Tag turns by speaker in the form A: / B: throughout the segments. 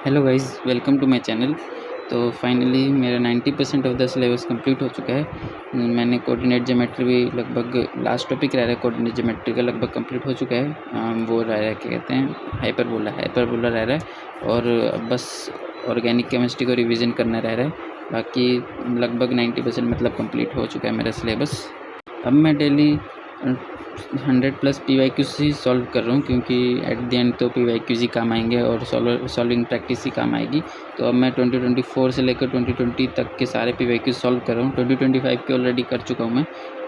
A: Hello guys, welcome to my channel. तो finally मेरा 90% of the syllabus complete हो चुका है। मैंने कोऑर्डिनेट ज्योमेट्री भी लगभग लास्ट टॉपिक रह रहा है, कोऑर्डिनेट ज्योमेट्री का लगभग कंप्लीट हो चुका है। वो रह रहा है, क्या कहते हैं, हाइपरबोला रह रहा है। और अब बस ऑर्गेनिक केमिस्ट्री को रिवीजन करना रह रहा है। बाकी लगभग 90% मतलब कंप्लीट हो चुका है मेरा सिलेबस। अब मैं डेली 100+ PYQs ही सॉल्व कर रहा हूँ, क्योंकि एट द एंड तो PYQs ही काम आएंगे और सॉल्विंग प्रैक्टिस ही काम आएगी। तो अब मैं 2024 से लेकर 2020 तक के सारे PYQs सॉल्व कर रहा हूँ। 2025 के ऑलरेडी कर चुका हूँ मैं,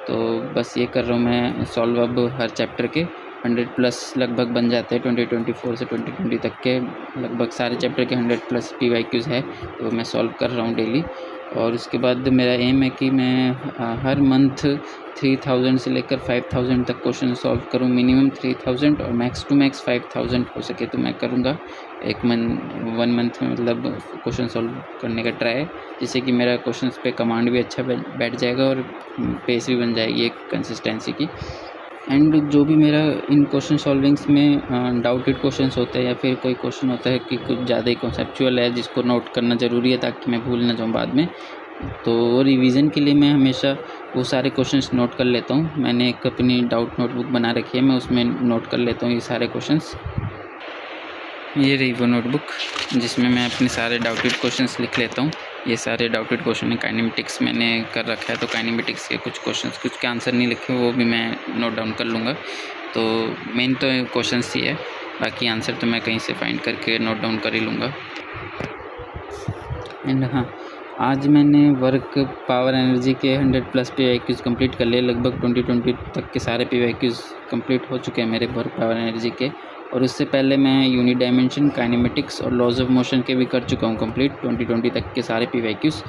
A: तो बस ये कर रहा हूँ मैं सॉल्व अब हर चैप्टर के 100+ लगभग बन जाते हैं। 2024 से 2020 तक के लगभग सारे चैप्टर के 100+ PYQs है, तो मैं सॉल्व कर रहा हूँ डेली। और उसके बाद मेरा एम है कि मैं हर मंथ 3000 से लेकर 5000 तक क्वेश्चन सॉल्व करूं। मिनिमम 3000 और मैक्स टू मैक्स 5000 हो सके तो मैं करूंगा एक वन मंथ में, मतलब क्वेश्चन सॉल्व करने का ट्राई, जिससे कि मेरा क्वेश्चंस पे कमांड भी अच्छा बैठ जाएगा और पेस भी बन जाएगी एक कंसिस्टेंसी की। एंड जो भी मेरा इन क्वेश्चन सॉल्विंग्स में डाउटेड क्वेश्चंस होते हैं या फिर कोई क्वेश्चन होता है कि कुछ ज़्यादा ही कॉन्सेप्चुअल है जिसको नोट करना ज़रूरी है ताकि मैं भूल ना जाऊँ बाद में, तो रिवीजन के लिए मैं हमेशा वो सारे क्वेश्चंस नोट कर लेता हूँ। मैंने एक अपनी डाउट नोटबुक बना रखी है, मैं उसमें नोट कर लेता हूँ ये सारे क्वेश्चंस। ये रही वो नोटबुक जिसमें मैं अपने सारे डाउटेड क्वेश्चंस लिख लेता हूँ। ये सारे डाउटेड क्वेश्चन है। काइनेमेटिक्स मैंने कर रखा है, तो काइनेमेटिक्स के कुछ क्वेश्चंस, कुछ के आंसर नहीं लिखे, वो भी मैं नोट डाउन कर लूँगा। तो मेन तो क्वेश्चंस ही है, बाकी आंसर तो मैं कहीं से फाइंड करके नोट डाउन कर ही लूँगा। एंड हाँ, आज मैंने वर्क पावर एनर्जी के 100+ PYQs कंप्लीट कर लिए। लगभग 2020 तक के सारे PYQs कंप्लीट हो चुके हैं मेरे वर्क पावर एनर्जी के। और उससे पहले मैं यूनिट डायमेंशन, काइनेमेटिक्स और लॉज ऑफ मोशन के भी कर चुका हूँ कंप्लीट 2020 तक के सारे PYQs।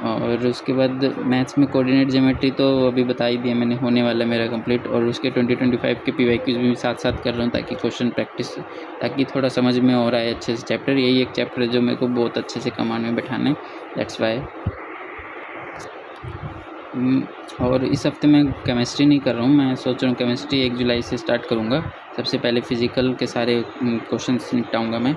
A: और उसके बाद मैथ्स में कोऑर्डिनेट ज्योमेट्री तो अभी बता ही दिया मैंने, होने वाला है मेरा कंप्लीट। और उसके 2025 के PYQs भी साथ साथ कर रहा हूँ ताकि क्वेश्चन प्रैक्टिस, ताकि थोड़ा समझ में हो रहा है अच्छे से चैप्टर। यही एक चैप्टर है जो मेरे को बहुत अच्छे से कमांड में बैठाना है, दैट्स वाई। और इस हफ्ते मैं केमिस्ट्री नहीं कर रहा हूँ, मैं सोच रहा हूँ केमिस्ट्री 1 जुलाई से स्टार्ट करूँगा। सबसे पहले फिज़िकल के सारे क्वेश्चंस निपटाऊँगा मैं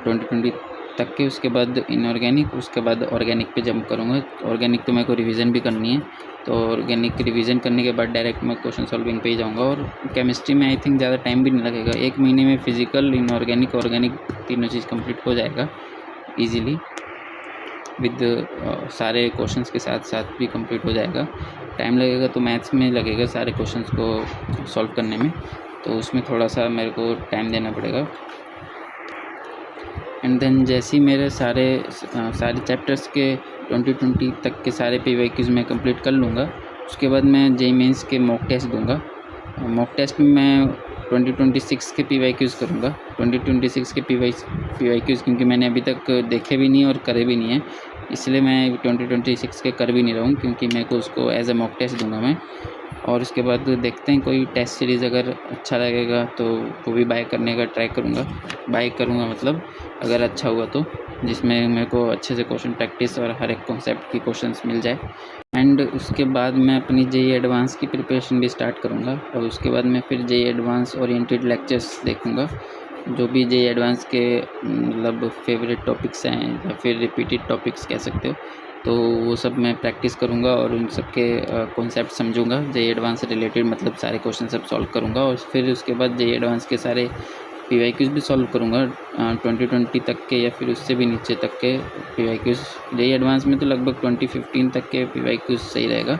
A: 2020 तक के। उसके बाद इनऑर्गेनिक, उसके बाद ऑर्गेनिक पे जंप करूँगा। ऑर्गेनिक तो मेरे को रिवीजन भी करनी है, तो ऑर्गेनिक रिवीजन करने के बाद डायरेक्ट मैं क्वेश्चन सॉल्विंग पे ही जाऊँगा। और केमिस्ट्री में आई थिंक ज़्यादा टाइम भी नहीं लगेगा, 1 महीने में फिज़िकल, इनऑर्गेनिक, ऑर्गेनिक तीनों चीज़ कंप्लीट हो जाएगा ईज़िली। विद सारे क्वेश्चंस के साथ साथ भी कंप्लीट हो जाएगा। टाइम लगेगा तो मैथ्स में लगेगा सारे क्वेश्चंस को सॉल्व करने में, तो उसमें थोड़ा सा मेरे को टाइम देना पड़ेगा। एंड देन जैसे ही मेरे सारे चैप्टर्स के 2020 तक के सारे PYQs मैं कंप्लीट कर लूँगा, उसके बाद मैं JEE मेंस के मॉक टेस्ट दूँगा। मॉक टेस्ट में मैं 2026 के PYQs करूँगा। 2026 के PYQs क्योंकि मैंने अभी तक देखे भी नहीं और करे भी नहीं है, इसलिए मैं 2026 के कर भी नहीं रहा हूँ, क्योंकि मेरे को उसको एज ए मॉक टेस्ट दूँगा मैं। और उसके बाद देखते हैं, कोई टेस्ट सीरीज़ अगर अच्छा लगेगा तो वो भी बाय करने का ट्राई करूँगा, मतलब अगर अच्छा हुआ तो, जिसमें मेरे को अच्छे से क्वेश्चन प्रैक्टिस और हर एक कॉन्सेप्ट की क्वेश्चंस मिल जाए। एंड उसके बाद मैं अपनी JEE एडवांस की प्रिपरेशन भी स्टार्ट करूँगा। और उसके बाद मैं फिर JEE एडवांस ओरिएंटेड लेक्चर्स देखूँगा, जो भी JEE एडवांस के मतलब फेवरेट टॉपिक्स हैं या फिर रिपीटेड टॉपिक्स कह सकते हो, तो वो सब मैं प्रैक्टिस करूँगा और उन सब के कॉन्सेप्ट समझूँगा। JEE एडवांस से रिलेटेड मतलब सारे क्वेश्चन सब सॉल्व करूँगा। और फिर उसके बाद JEE एडवांस के सारे PYQs भी सॉल्व करूँगा 2020 तक के या फिर उससे भी नीचे तक के PYQs। JEE एडवांस में तो लगभग 2015 तक के PYQs सही रहेगा।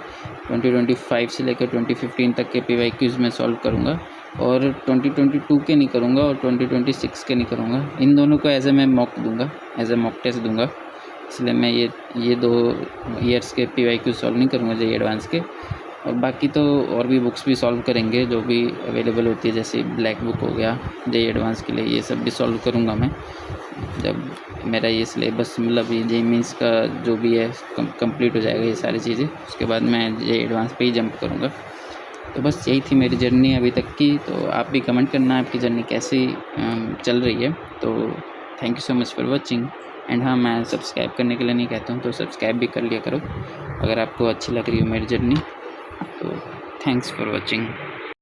A: 2025 से लेकर 2015 तक के PYQs मैं सॉल्व करूँगा, और 2022 के नहीं करूँगा और 2026 के नहीं करूँगा। इन दोनों को एज ए मैं मॉक दूँगा, एज ए मॉक टेस्ट दूँगा, इसलिए मैं ये 2 ईयर्स के PYQs सॉल्व नहीं करूँगा JEE एडवांस के। और बाकी तो और भी बुक्स भी सॉल्व करेंगे जो भी अवेलेबल होती है, जैसे ब्लैक बुक हो गया JEE एडवांस के लिए, ये सब भी सॉल्व करूँगा मैं जब मेरा ये सिलेबस, मतलब ये JEE मेंस का जो भी है कंप्लीट हो जाएगा ये सारी चीज़ें। उसके बाद मैं JEE एडवांस पे ही जंप करूँगा। तो बस यही थी मेरी जर्नी अभी तक की। तो आप भी कमेंट करना आपकी जर्नी कैसी चल रही है। तो thank you so much for watching. And हाँ, मैं सब्सक्राइब करने के लिए नहीं कहता हूँ, तो सब्सक्राइब भी कर लिया करो अगर आपको अच्छी लग रही हो मेरी जर्नी। तो थैंक्स फॉर वॉचिंग।